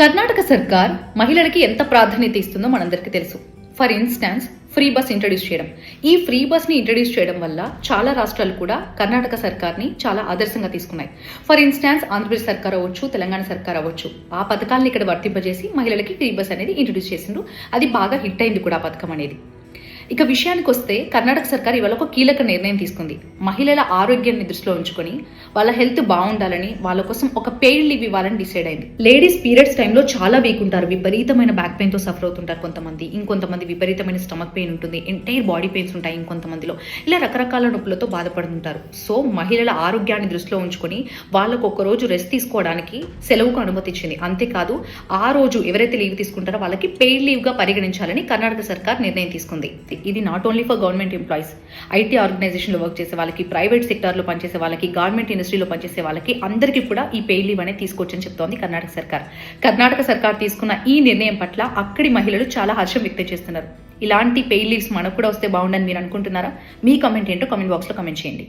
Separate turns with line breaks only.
కర్ణాటక సర్కార్ మహిళలకి ఎంత ప్రాధాన్యత ఇస్తుందో మనందరికీ తెలుసు. For instance free bus introduce చేయడం. ఈ ఫ్రీ బస్ని ఇంట్రడ్యూస్ చేయడం వల్ల చాలా రాష్ట్రాలు కూడా కర్ణాటక సర్కార్ని చాలా ఆదర్శంగా తీసుకున్నాయి. ఫర్ ఇన్స్టాన్స్ ఆంధ్రప్రదేశ్ సర్కార్ అవ్వచ్చు, తెలంగాణ సర్కార్ అవ్వచ్చు, ఆ పథకాలను ఇక్కడ వర్తింపజేసి మహిళలకి ఫ్రీ బస్ అనేది ఇంట్రడ్యూస్ చేసిండ్రు. అది బాగా హిట్ అయింది కూడా ఆ పథకం అనేది. ఇక విషయానికి వస్తే కర్ణాటక సర్కార్ ఇవాళ ఒక కీలక నిర్ణయం తీసుకుంది. మహిళల ఆరోగ్యాన్ని దృష్టిలో ఉంచుకొని వాళ్ళ హెల్త్ బాగుండాలని వాళ్ళ కోసం ఒక పెయిడ్ లీవ్ ఇవ్వాలని డిసైడ్ అయింది. లేడీస్ పీరియడ్స్ టైంలో చాలా వీక్ ఉంటారు, విపరీతమైన బ్యాక్ పెయిన్తో సఫర్ అవుతుంటారు కొంతమంది, ఇంకొంతమంది విపరీతమైన స్టమక్ పెయిన్ ఉంటుంది, ఎంటైర్ బాడీ పెయిన్స్ ఉంటాయి ఇంకొంతమందిలో, ఇలా రకరకాల నొప్పులతో బాధపడుతుంటారు. సో మహిళల ఆరోగ్యాన్ని దృష్టిలో ఉంచుకొని వాళ్ళకు ఒక రోజు రెస్ట్ తీసుకోవడానికి సెలవుకు అనుమతించింది. అంతేకాదు ఆ రోజు ఎవరైతే లీవ్ తీసుకుంటారో వాళ్ళకి పెయిడ్ లీవ్గా పరిగణించాలని కర్ణాటక సర్కార్ నిర్ణయం తీసుకుంది. ఇది not only for government employees, IT ఆర్గనైజేషన్లో వర్క్ చేసే వాళ్ళకి, ప్రైవేట్ సెక్టార్లో పనిచేసే వాళ్ళకి, గవర్నమెంట్ ఇండస్ట్రీలో పనిచేసే వాళ్ళకి అందరికీ కూడా ఈ పెయిడ్ లీవ్ అనేది తీసుకోవచ్చని చెప్తోంది కర్ణాటక సర్కార్. కర్ణాటక సర్కార్ తీసుకున్న ఈ నిర్ణయం పట్ల అక్కడి మహిళలు చాలా హర్షం వ్యక్తం చేస్తున్నారు. ఇలాంటి పెయిడ్ లీవ్స్ మనకు కూడా వస్తే బాగుండని మీరు అనుకుంటున్నారా? మీ కమెంట్ ఏంటో కామెంట్ బాక్స్లో కమెంట్ చేయండి.